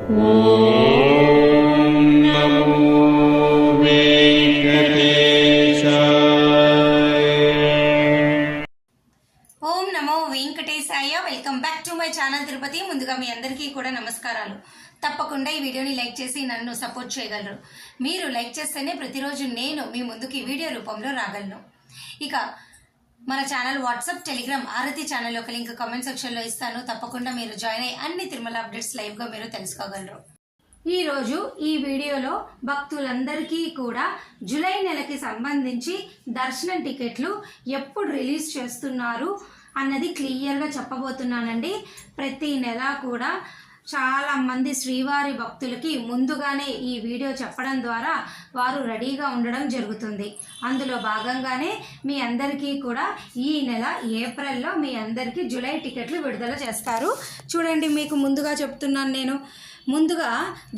Venkatesaya. Welcome back to my channel Tirupati. ముందుగా మీ అందరికీ కూడా నమస్కారాలు. తప్పకుండా ఈ వీడియోని లైక్ చేసి నన్ను సపోర్ట్ చేయగలరు. మీరు లైక్ చేస్తేనే ప్రతిరోజు నేను మీ ముందుకి వీడియో రూపంలో రాగలను. ఇక మన ఛానల్ వాట్సాప్, టెలిగ్రామ్, ఆరతి ఛానల్ ఒక లింక్ కామెంట్ సెక్షన్లో ఇస్తాను. తప్పకుండా మీరు జాయిన్ అయ్యి అన్ని తిరుమల అప్డేట్స్ లైవ్గా మీరు తెలుసుకోగలరు. ఈరోజు ఈ వీడియోలో భక్తులందరికీ కూడా జూలై నెలకి సంబంధించి దర్శనం టికెట్లు ఎప్పుడు రిలీజ్ చేస్తున్నారు అన్నది క్లియర్గా చెప్పబోతున్నానండి. ప్రతి నెల కూడా చాలామంది శ్రీవారి భక్తులకి ముందుగానే ఈ వీడియో చెప్పడం ద్వారా వారు రెడీగా ఉండడం జరుగుతుంది. అందులో భాగంగానే మీ అందరికీ కూడా ఈ నెల ఏప్రిల్లో మీ అందరికీ జూలై టికెట్లు విడుదల చేస్తారు. చూడండి, మీకు ముందుగా చెప్తున్నాను నేను. ముందుగా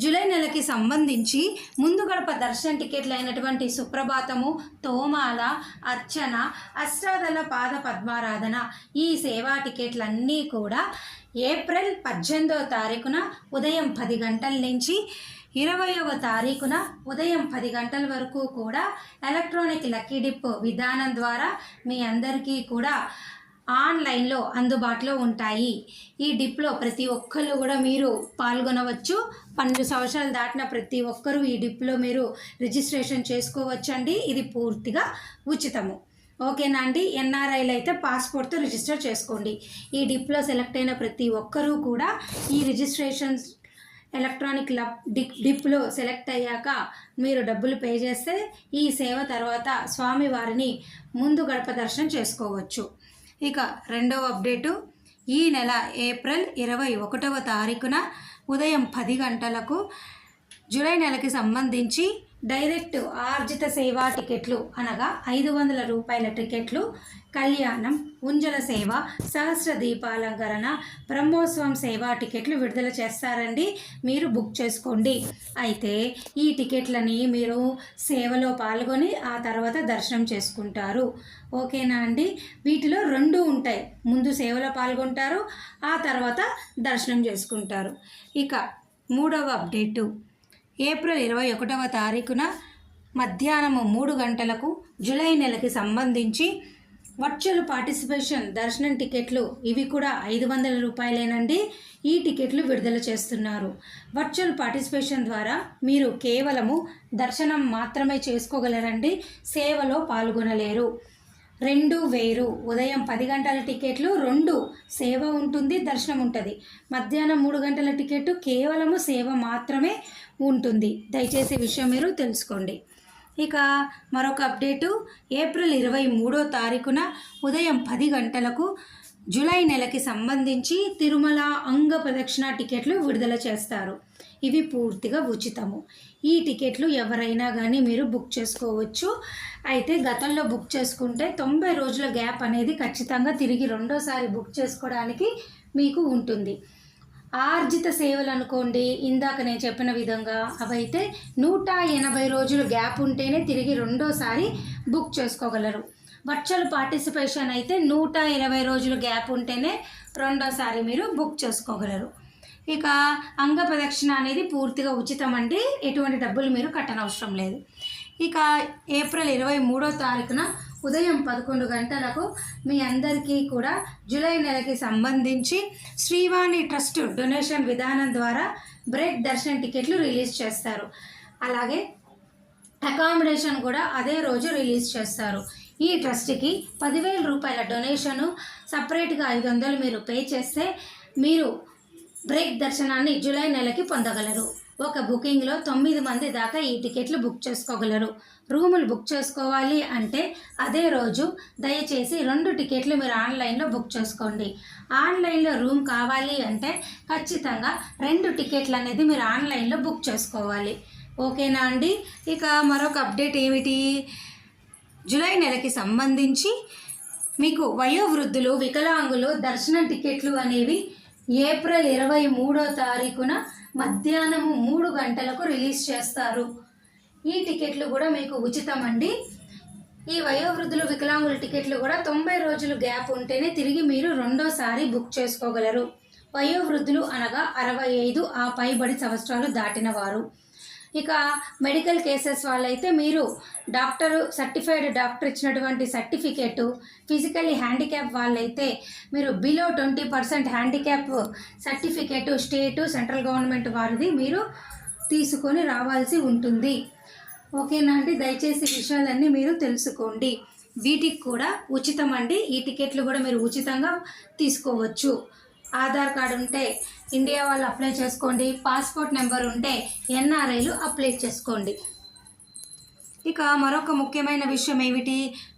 జూలై నెలకి సంబంధించి ముందు గడప దర్శన టికెట్లు అయినటువంటి సుప్రభాతము, తోమాల, అర్చన, అష్టాదళ పాద పద్మారాధన ఈ సేవా టికెట్లన్నీ కూడా ఏప్రిల్ 18వ తారీఖున ఉదయం 10 గంటల నుంచి 20వ తారీఖున ఉదయం 10 గంటల వరకు కూడా ఎలక్ట్రానిక్ లక్కీ డిప్ విధానం ద్వారా మీ అందరికీ కూడా ఆన్లైన్లో అందుబాటులో ఉంటాయి. ఈ డిప్లో ప్రతి ఒక్కళ్ళు కూడా మీరు పాల్గొనవచ్చు. 12 సంవత్సరాలు దాటిన ప్రతి ఒక్కరూ ఈ డిప్లో మీరు రిజిస్ట్రేషన్ చేసుకోవచ్చండి. ఇది పూర్తిగా ఉచితము. ఓకేనా అండి? ఎన్ఆర్ఐలు అయితే పాస్పోర్ట్తో రిజిస్టర్ చేసుకోండి. ఈ డిప్లో సెలెక్ట్ అయిన ప్రతి ఒక్కరూ కూడా ఈ రిజిస్ట్రేషన్ ఎలక్ట్రానిక్ డిప్లో సెలెక్ట్ అయ్యాక మీరు డబ్బులు పే చేస్తే ఈ సేవ తర్వాత స్వామివారిని ముందు గడప దర్శనం చేసుకోవచ్చు. ఇక రెండవ అప్డేటు, ఈ నెల ఏప్రిల్ 21వ తారీఖున ఉదయం 10 గంటలకు జూలై నెలకి సంబంధించి డైరెక్ట్ ఆర్జిత సేవా టికెట్లు అనగా 500 రూపాయల టికెట్లు, కళ్యాణం, ఉంజల సేవ, సహస్ర దీపాలంకరణ, బ్రహ్మోత్సవం సేవా టికెట్లు విడుదల చేస్తారండి. మీరు బుక్ చేసుకోండి. అయితే ఈ టికెట్లని మీరు సేవలో పాల్గొని ఆ తర్వాత దర్శనం చేసుకుంటారు. ఓకేనా అండి? వీటిలో 2 ఉంటాయి. ముందు సేవలో పాల్గొంటారు, ఆ తర్వాత దర్శనం చేసుకుంటారు. ఇక మూడవ అప్డేటు, ఏప్రిల్ 21వ తారీఖున మధ్యాహ్నం 3 గంటలకు జూలై నెలకి సంబంధించి వర్చువల్ పార్టిసిపేషన్ దర్శనం టికెట్లు ఇవి కూడా 500 రూపాయలేనండి. ఈ టికెట్లు విడుదల చేస్తున్నారు. వర్చువల్ పార్టిసిపేషన్ ద్వారా మీరు కేవలము దర్శనం మాత్రమే చేసుకోగలరండి, సేవలో పాల్గొనలేరు. 2 వేరు. ఉదయం 10 గంటల టికెట్లు 2 సేవ ఉంటుంది, దర్శనం ఉంటుంది. మధ్యాహ్నం 3 గంటల టికెట్ కేవలము సేవ మాత్రమే ఉంటుంది. దయచేసి విషయం మీరు తెలుసుకోండి. ఇక మరొక అప్డేటు, ఏప్రిల్ 23వ తారీఖున ఉదయం 10 గంటలకు జూలై నెలకి సంబంధించి తిరుమల అంగ ప్రదక్షిణ టికెట్లు విడుదల చేస్తారు. ఇవి పూర్తిగా ఉచితము. ఈ టికెట్లు ఎవరైనా కానీ మీరు బుక్ చేసుకోవచ్చు. అయితే గతంలో బుక్ చేసుకుంటే 90 రోజుల గ్యాప్ అనేది ఖచ్చితంగా తిరిగి రెండోసారి బుక్ చేసుకోవడానికి మీకు ఉంటుంది. ఆర్జిత సేవలు అనుకోండి, ఇందాక నేను చెప్పిన విధంగా అవైతే 180 రోజులు గ్యాప్ ఉంటేనే తిరిగి రెండోసారి బుక్ చేసుకోగలరు. వర్చువల్ పార్టిసిపేషన్ అయితే 120 రోజులు గ్యాప్ ఉంటేనే రెండోసారి మీరు బుక్ చేసుకోగలరు. ఇక అంగ ప్రదక్షిణ అనేది పూర్తిగా ఉచితం అండి, ఎటువంటి డబ్బులు మీరు కట్టనవసరం లేదు. ఇక ఏప్రిల్ 23వ తారీఖున ఉదయం 11 గంటలకు మీ అందరికీ కూడా జూలై నెలకి సంబంధించి శ్రీవాణి ట్రస్ట్ డొనేషన్ విధానం ద్వారా బ్రేక్ దర్శనం టికెట్లు రిలీజ్ చేస్తారు. అలాగే అకామిడేషన్ కూడా అదే రోజు రిలీజ్ చేస్తారు. ఈ ట్రస్ట్కి 10,000 రూపాయల డొనేషను, సపరేట్గా 500 మీరు పే చేస్తే మీరు బ్రేక్ దర్శనాన్ని జూలై నెలకి పొందగలరు. ఒక బుకింగ్లో 9 మంది దాకా ఈ టికెట్లు బుక్ చేసుకోగలరు. రూములు బుక్ చేసుకోవాలి అంటే అదే రోజు దయచేసి 2 టికెట్లు మీరు ఆన్లైన్లో బుక్ చేసుకోండి. ఆన్లైన్లో రూమ్ కావాలి అంటే ఖచ్చితంగా 2 టికెట్లు అనేది మీరు ఆన్లైన్లో బుక్ చేసుకోవాలి. ఓకేనా అండి? ఇక మరొక అప్డేట్ ఏమిటి, జూలై నెలకి సంబంధించి మీకు వయోవృద్ధులు, వికలాంగులు దర్శనం టికెట్లు అనేవి ఏప్రిల్ 23వ తారీఖున మధ్యాహ్నం 3 గంటలకు రిలీజ్ చేస్తారు. ఈ టికెట్లు కూడా మీకు ఉచితం అండి. ఈ వయోవృద్ధులు, వికలాంగుల టికెట్లు కూడా 90 రోజులు గ్యాప్ ఉంటేనే తిరిగి మీరు రెండోసారి బుక్ చేసుకోగలరు. వయోవృద్ధులు అనగా 65 ఆ పైబడి సంవత్సరాలు దాటిన వారు. ఇక మెడికల్ కేసెస్ వాళ్ళైతే మీరు సర్టిఫైడ్ డాక్టర్ ఇచ్చినటువంటి సర్టిఫికేట్, ఫిజికల్లీ హ్యాండిక్యాప్ వాళ్ళైతే మీరు బిలో 20% హ్యాండిక్యాప్ సర్టిఫికేట్ స్టేటు సెంట్రల్ గవర్నమెంట్ వారిది మీరు తీసుకొని రావాల్సి ఉంటుంది. ఓకేనా అండి? దయచేసి విషయాలన్నీ మీరు తెలుసుకోండి. వీటికి కూడా ఉచితం అండి. ఈ టికెట్లు కూడా మీరు ఉచితంగా తీసుకోవచ్చు. ఆధార్ కార్డు ఉంటే ఇండియా వాళ్ళు అప్లై చేసుకోండి. పాస్పోర్ట్ నెంబర్ ఉంటే ఎన్ఆర్ఐలు అప్లై చేసుకోండి. ఇక మరొక ముఖ్యమైన విషయం ఏమిటి?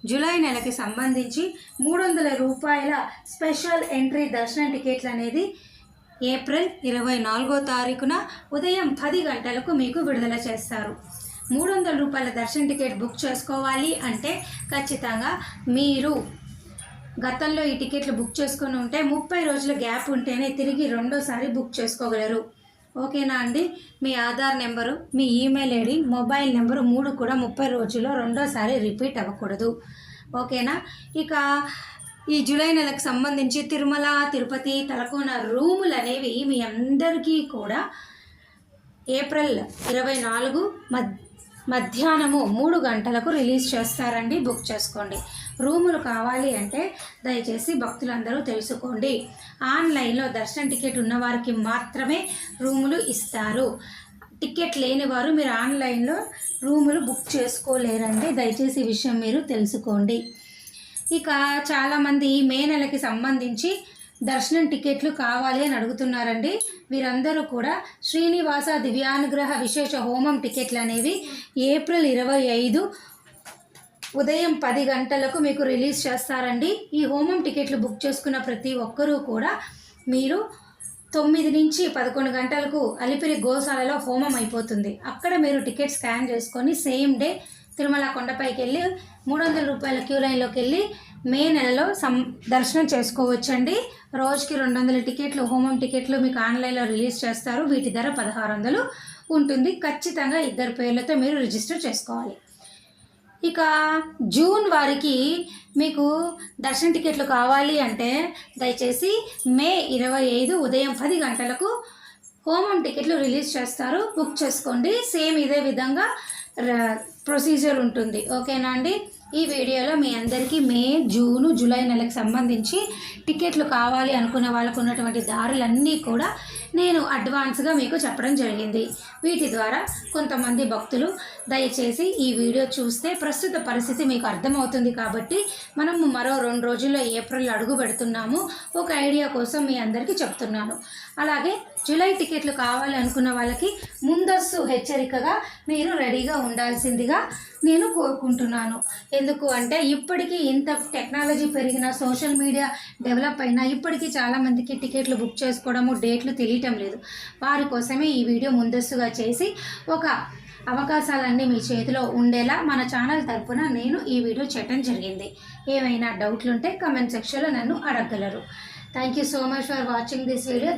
జూలై నెలకి సంబంధించి 300 రూపాయల స్పెషల్ ఎంట్రీ దర్శనం టికెట్లు అనేది ఏప్రిల్ 24వ తారీఖున ఉదయం 10 గంటలకు మీకు విడుదల చేస్తారు. 300 రూపాయల దర్శన టికెట్ బుక్ చేసుకోవాలి అంటే ఖచ్చితంగా మీరు గతంలో ఈ టికెట్లు బుక్ చేసుకుని ఉంటే 30 రోజుల గ్యాప్ ఉంటేనే తిరిగి రెండోసారి బుక్ చేసుకోగలరు. ఓకేనా అండి? మీ ఆధార్ నెంబరు, మీ ఈమెయిల్ ఐడి, మొబైల్ నెంబరు 3 కూడా 30 రోజుల్లో రెండోసారి రిపీట్ అవ్వకూడదు. ఓకేనా? ఇక ఈ జూలై నెలకు సంబంధించి తిరుమల, తిరుపతి, తలకోన రూములు అనేవి మీ అందరికీ కూడా ఏప్రిల్ 24 మధ్యాహ్నము 3 గంటలకు రిలీజ్ చేస్తారండి. బుక్ చేసుకోండి. రూములు కావాలి అంటే దయచేసి భక్తులందరూ తెలుసుకోండి, ఆన్లైన్లో దర్శనం టికెట్ ఉన్నవారికి మాత్రమే రూములు ఇస్తారు. టికెట్ లేని వారు మీరు ఆన్లైన్లో రూములు బుక్ చేసుకోలేరండి. దయచేసి ఈ విషయం మీరు తెలుసుకోండి. ఇక చాలామంది మే నెలకి సంబంధించి దర్శనం టికెట్లు కావాలి అని అడుగుతున్నారండి. వీరందరూ కూడా శ్రీనివాస దివ్యానుగ్రహ విశేష హోమం టికెట్లు అనేవి ఏప్రిల్ 25 ఉదయం 10 గంటలకు మీకు రిలీజ్ చేస్తారండి. ఈ హోమం టికెట్లు బుక్ చేసుకున్న ప్రతి ఒక్కరూ కూడా మీరు 9 నుంచి 11 గంటలకు అలిపిరి గోశాలలో హోమం అయిపోతుంది. అక్కడ మీరు టికెట్ స్కాన్ చేసుకొని సేమ్ డే తిరుమల కొండపైకి వెళ్ళి 300 రూపాయల క్యూ లైన్లోకి వెళ్ళి మే నెలలో దర్శనం చేసుకోవచ్చండి. రోజుకి 200 టికెట్లు హోమం టికెట్లు మీకు ఆన్లైన్లో రిలీజ్ చేస్తారు. వీటి ధర 1600 ఉంటుంది. ఖచ్చితంగా 2 పేర్లతో మీరు రిజిస్టర్ చేసుకోవాలి. ఇక జూన్ వారికి మీకు దర్శన టికెట్లు కావాలి అంటే దయచేసి మే 25 ఉదయం 10 గంటలకు హోమం టికెట్లు రిలీజ్ చేస్తారు. బుక్ చేసుకోండి. సేమ్ ఇదే విధంగా ప్రొసీజర్ ఉంటుంది. ఓకేనా అండి? ఈ వీడియోలో మీ అందరికీ మే, జూను, జూలై నెలకు సంబంధించి టికెట్లు కావాలి అనుకున్న వాళ్ళకు ఉన్నటువంటి దారులన్నీ కూడా నేను అడ్వాన్స్గా మీకు చెప్పడం జరిగింది. వీటి ద్వారా కొంతమంది భక్తులు దయచేసి ఈ వీడియో చూస్తే ప్రస్తుత పరిస్థితి మీకు అర్థమవుతుంది. కాబట్టి మనము మరో 2 రోజుల్లో ఏప్రిల్ అడుగు పెడుతున్నాము. ఒక ఐడియా కోసం మీ అందరికీ చెప్తున్నాను. అలాగే జూలై టికెట్లు కావాలి అనుకున్న వాళ్ళకి ముందస్తు హెచ్చరికగా మీరు రెడీగా ఉండాల్సిందిగా నేను కోరుకుంటున్నాను. ఎందుకు అంటే ఇప్పటికీ ఇంత టెక్నాలజీ పెరిగిన, సోషల్ మీడియా డెవలప్ అయినా ఇప్పటికీ చాలామందికి టికెట్లు బుక్ చేసుకోవడము, డేట్లు తెలియటం లేదు. వారి కోసమే ఈ వీడియో ముందస్తుగా చేసి ఒక అవకాశాలన్నీ మీ చేతిలో ఉండేలా మన ఛానల్ తరపున నేను ఈ వీడియో చేయడం జరిగింది. ఏమైనా డౌట్లు ఉంటే కమెంట్ సెక్షన్లో నన్ను అడగగలరు. Thank you so much for watching this video.